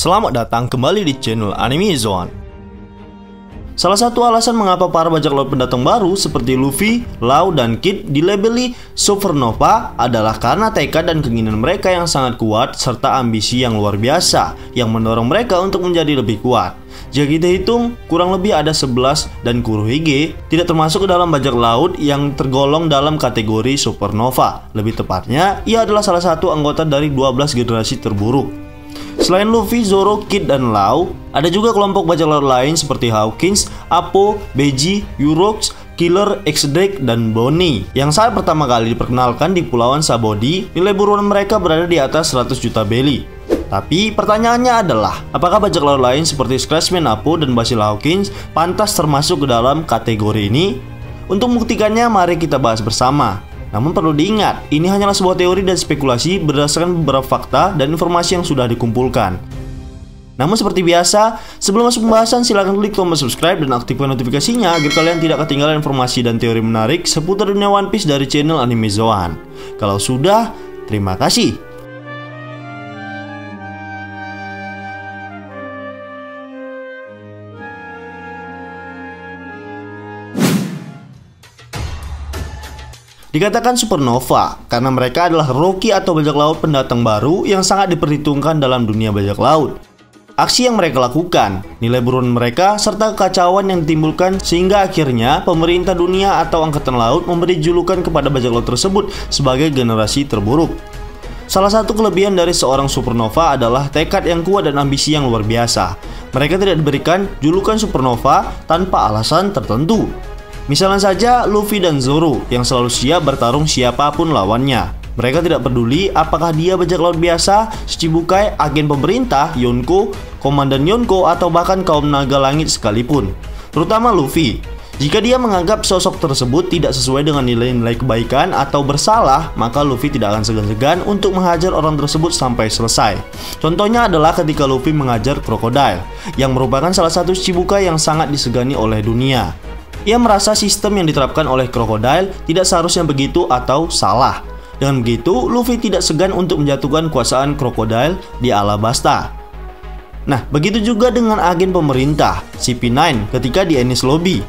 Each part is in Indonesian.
Selamat datang kembali di channel Anime Zone. Salah satu alasan mengapa para bajak laut pendatang baru seperti Luffy, Lau, dan Kid dilabeli supernova adalah karena tekad dan keinginan mereka yang sangat kuat serta ambisi yang luar biasa yang mendorong mereka untuk menjadi lebih kuat. Jika kita hitung, kurang lebih ada 11 dan Kurohige tidak termasuk ke dalam bajak laut yang tergolong dalam kategori supernova. Lebih tepatnya, ia adalah salah satu anggota dari 12 generasi terburuk. Selain Luffy, Zoro, Kid, dan Lau, ada juga kelompok bajak laut lain seperti Hawkins, Appo, Beji, Urox, Killer, X-Drake, dan Bonnie yang saat pertama kali diperkenalkan di Pulauan Sabaody, nilai buruan mereka berada di atas 100 juta belly. Tapi pertanyaannya adalah, apakah bajak laut lain seperti Scratchman, Appo, dan Basil Hawkins pantas termasuk ke dalam kategori ini? Untuk membuktikannya, mari kita bahas bersama. Namun perlu diingat, ini hanyalah sebuah teori dan spekulasi berdasarkan beberapa fakta dan informasi yang sudah dikumpulkan. Namun seperti biasa, sebelum masuk pembahasan silahkan klik tombol subscribe dan aktifkan notifikasinya agar kalian tidak ketinggalan informasi dan teori menarik seputar dunia One Piece dari channel Anime Zone. Kalau sudah, terima kasih. Dikatakan supernova karena mereka adalah rookie atau bajak laut pendatang baru yang sangat diperhitungkan dalam dunia bajak laut. Aksi yang mereka lakukan, nilai buruan mereka, serta kekacauan yang ditimbulkan sehingga akhirnya pemerintah dunia atau angkatan laut memberi julukan kepada bajak laut tersebut sebagai generasi terburuk. Salah satu kelebihan dari seorang supernova adalah tekad yang kuat dan ambisi yang luar biasa. Mereka tidak diberikan julukan supernova tanpa alasan tertentu. Misalnya saja Luffy dan Zoro yang selalu siap bertarung siapapun lawannya. Mereka tidak peduli apakah dia bajak laut biasa, Shichibukai, agen pemerintah, Yonko, komandan Yonko, atau bahkan kaum naga langit sekalipun. Terutama Luffy. Jika dia menganggap sosok tersebut tidak sesuai dengan nilai-nilai kebaikan atau bersalah, maka Luffy tidak akan segan-segan untuk menghajar orang tersebut sampai selesai. Contohnya adalah ketika Luffy menghajar Crocodile, yang merupakan salah satu Shichibukai yang sangat disegani oleh dunia. Ia merasa sistem yang diterapkan oleh Crocodile tidak seharusnya begitu atau salah. Dengan begitu, Luffy tidak segan untuk menjatuhkan kekuasaan Crocodile di Alabasta. Nah, begitu juga dengan agen pemerintah, CP9 ketika di Enies Lobby.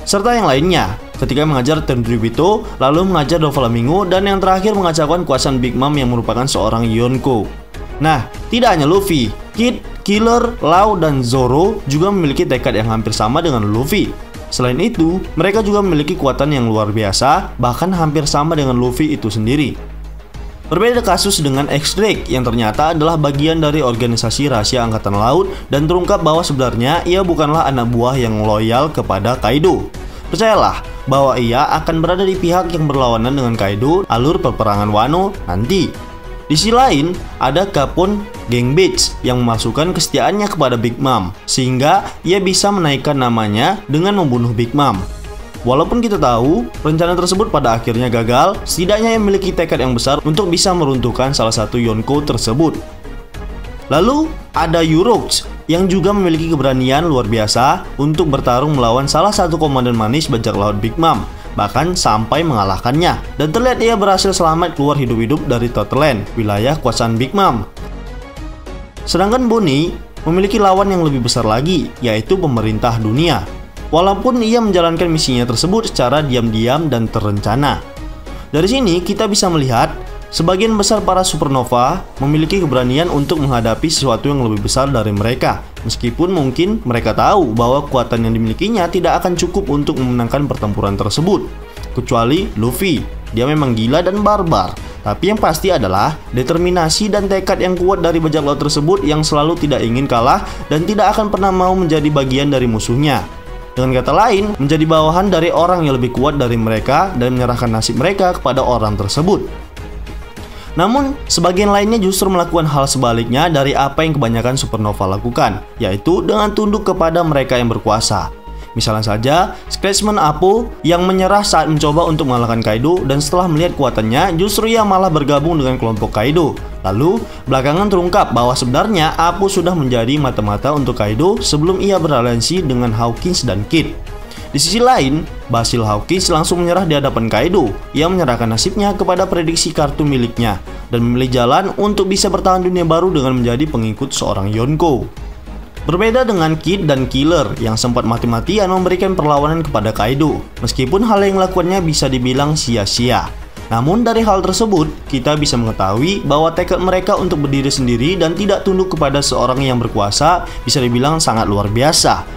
Serta yang lainnya, ketika mengajar Tenryubito, lalu mengajar Doflamingo, dan yang terakhir mengacaukan kekuasaan Big Mom yang merupakan seorang Yonko. Nah, tidak hanya Luffy, Kid, Killer, Lau, dan Zoro juga memiliki tekad yang hampir sama dengan Luffy. Selain itu, mereka juga memiliki kekuatan yang luar biasa, bahkan hampir sama dengan Luffy itu sendiri. Berbeda kasus dengan X-Drake yang ternyata adalah bagian dari organisasi rahasia Angkatan Laut dan terungkap bahwa sebenarnya ia bukanlah anak buah yang loyal kepada Kaido. Percayalah bahwa ia akan berada di pihak yang berlawanan dengan Kaido alur peperangan Wano nanti. Di sisi lain, ada Capone Geng Beach yang memasukkan kesetiaannya kepada Big Mom, sehingga ia bisa menaikkan namanya dengan membunuh Big Mom. Walaupun kita tahu, rencana tersebut pada akhirnya gagal, setidaknya ia memiliki tekad yang besar untuk bisa meruntuhkan salah satu Yonko tersebut. Lalu, ada Urox yang juga memiliki keberanian luar biasa untuk bertarung melawan salah satu komandan manis bajak laut Big Mom, bahkan sampai mengalahkannya, dan terlihat ia berhasil selamat keluar hidup-hidup dari Toteland, wilayah kekuasaan Big Mom. Sedangkan Bonnie memiliki lawan yang lebih besar lagi, yaitu pemerintah dunia. Walaupun ia menjalankan misinya tersebut secara diam-diam dan terencana. Dari sini kita bisa melihat sebagian besar para supernova memiliki keberanian untuk menghadapi sesuatu yang lebih besar dari mereka. Meskipun mungkin mereka tahu bahwa kekuatan yang dimilikinya tidak akan cukup untuk memenangkan pertempuran tersebut. Kecuali Luffy, dia memang gila dan barbar. Tapi yang pasti adalah determinasi dan tekad yang kuat dari bajak laut tersebut yang selalu tidak ingin kalah dan tidak akan pernah mau menjadi bagian dari musuhnya. Dengan kata lain, menjadi bawahan dari orang yang lebih kuat dari mereka dan menyerahkan nasib mereka kepada orang tersebut. Namun, sebagian lainnya justru melakukan hal sebaliknya dari apa yang kebanyakan supernova lakukan, yaitu dengan tunduk kepada mereka yang berkuasa. Misalnya saja, Scratchman Appo yang menyerah saat mencoba untuk mengalahkan Kaido dan setelah melihat kekuatannya, justru ia malah bergabung dengan kelompok Kaido. Lalu, belakangan terungkap bahwa sebenarnya Appo sudah menjadi mata-mata untuk Kaido sebelum ia beraliansi dengan Hawkins dan Kid. Di sisi lain, Basil Hawkins langsung menyerah di hadapan Kaido. Ia menyerahkan nasibnya kepada prediksi kartu miliknya dan memilih jalan untuk bisa bertahan dunia baru dengan menjadi pengikut seorang Yonko. Berbeda dengan Kid dan Killer yang sempat mati-matian memberikan perlawanan kepada Kaido, meskipun hal yang lakukannya bisa dibilang sia-sia. Namun dari hal tersebut, kita bisa mengetahui bahwa tekad mereka untuk berdiri sendiri dan tidak tunduk kepada seorang yang berkuasa bisa dibilang sangat luar biasa.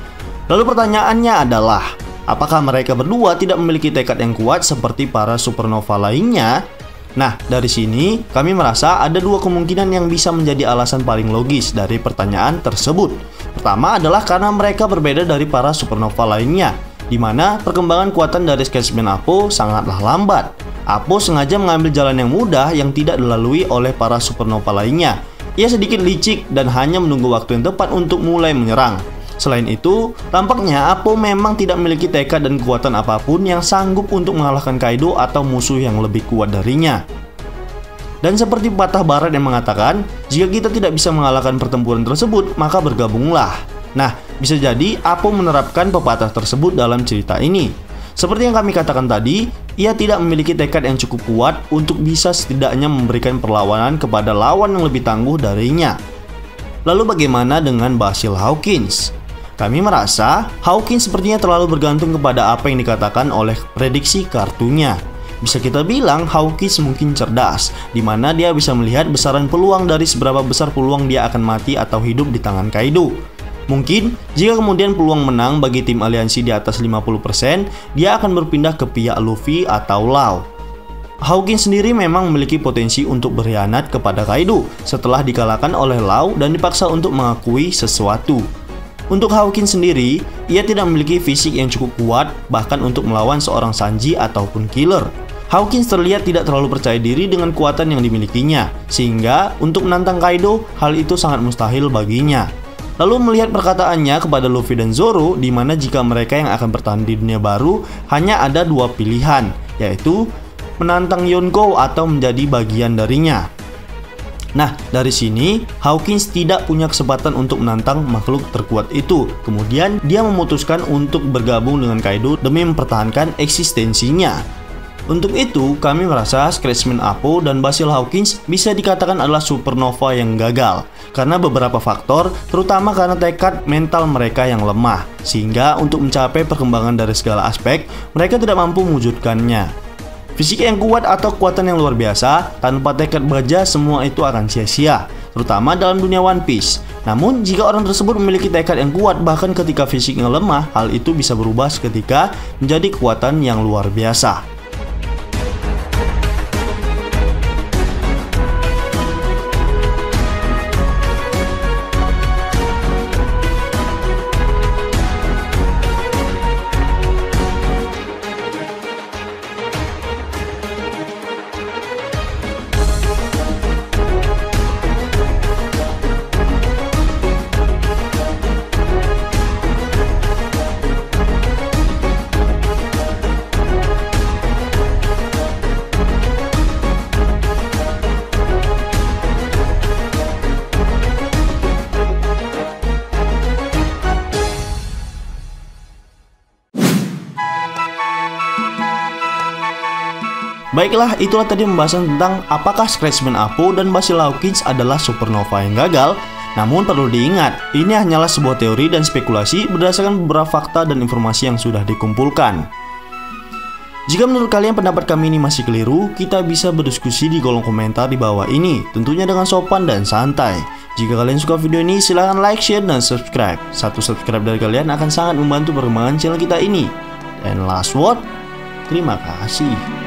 Lalu pertanyaannya adalah, apakah mereka berdua tidak memiliki tekad yang kuat seperti para supernova lainnya? Nah, dari sini kami merasa ada dua kemungkinan yang bisa menjadi alasan paling logis dari pertanyaan tersebut. Pertama adalah karena mereka berbeda dari para supernova lainnya, di mana perkembangan kekuatan dari Scratchman Apo sangatlah lambat. Apo sengaja mengambil jalan yang mudah yang tidak dilalui oleh para supernova lainnya. Ia sedikit licik dan hanya menunggu waktu yang tepat untuk mulai menyerang. Selain itu, tampaknya Apo memang tidak memiliki tekad dan kekuatan apapun yang sanggup untuk mengalahkan Kaido atau musuh yang lebih kuat darinya. Dan seperti pepatah barat yang mengatakan, jika kita tidak bisa mengalahkan pertempuran tersebut, maka bergabunglah. Nah, bisa jadi Apo menerapkan pepatah tersebut dalam cerita ini. Seperti yang kami katakan tadi, ia tidak memiliki tekad yang cukup kuat untuk bisa setidaknya memberikan perlawanan kepada lawan yang lebih tangguh darinya. Lalu bagaimana dengan Basil Hawkins? Kami merasa Hawkins sepertinya terlalu bergantung kepada apa yang dikatakan oleh prediksi kartunya. Bisa kita bilang Hawkins mungkin cerdas, di mana dia bisa melihat besaran peluang dari seberapa besar peluang dia akan mati atau hidup di tangan Kaido. Mungkin jika kemudian peluang menang bagi tim aliansi di atas 50%, dia akan berpindah ke pihak Luffy atau Law. Hawkins sendiri memang memiliki potensi untuk berkhianat kepada Kaido setelah dikalahkan oleh Law dan dipaksa untuk mengakui sesuatu. Untuk Hawkins sendiri, ia tidak memiliki fisik yang cukup kuat bahkan untuk melawan seorang Sanji ataupun Killer. Hawkins terlihat tidak terlalu percaya diri dengan kekuatan yang dimilikinya, sehingga untuk menantang Kaido, hal itu sangat mustahil baginya. Lalu melihat perkataannya kepada Luffy dan Zoro, di mana jika mereka yang akan bertahan di dunia baru hanya ada dua pilihan, yaitu menantang Yonko atau menjadi bagian darinya. Nah, dari sini Hawkins tidak punya kesempatan untuk menantang makhluk terkuat itu. Kemudian dia memutuskan untuk bergabung dengan Kaido demi mempertahankan eksistensinya. Untuk itu, kami merasa Scratchman Apo dan Basil Hawkins bisa dikatakan adalah supernova yang gagal karena beberapa faktor, terutama karena tekad mental mereka yang lemah, sehingga untuk mencapai perkembangan dari segala aspek, mereka tidak mampu mewujudkannya. Fisik yang kuat atau kekuatan yang luar biasa, tanpa tekad baja semua itu akan sia-sia, terutama dalam dunia One Piece. Namun, jika orang tersebut memiliki tekad yang kuat, bahkan ketika fisiknya lemah, hal itu bisa berubah seketika menjadi kekuatan yang luar biasa. Baiklah, itulah tadi pembahasan tentang apakah Scratchman Apo dan Basil Hawkins adalah supernova yang gagal. Namun perlu diingat, ini hanyalah sebuah teori dan spekulasi berdasarkan beberapa fakta dan informasi yang sudah dikumpulkan. Jika menurut kalian pendapat kami ini masih keliru, kita bisa berdiskusi di kolom komentar di bawah ini, tentunya dengan sopan dan santai. Jika kalian suka video ini, silahkan like, share, dan subscribe. Satu subscribe dari kalian akan sangat membantu perkembangan channel kita ini. And last word, terima kasih.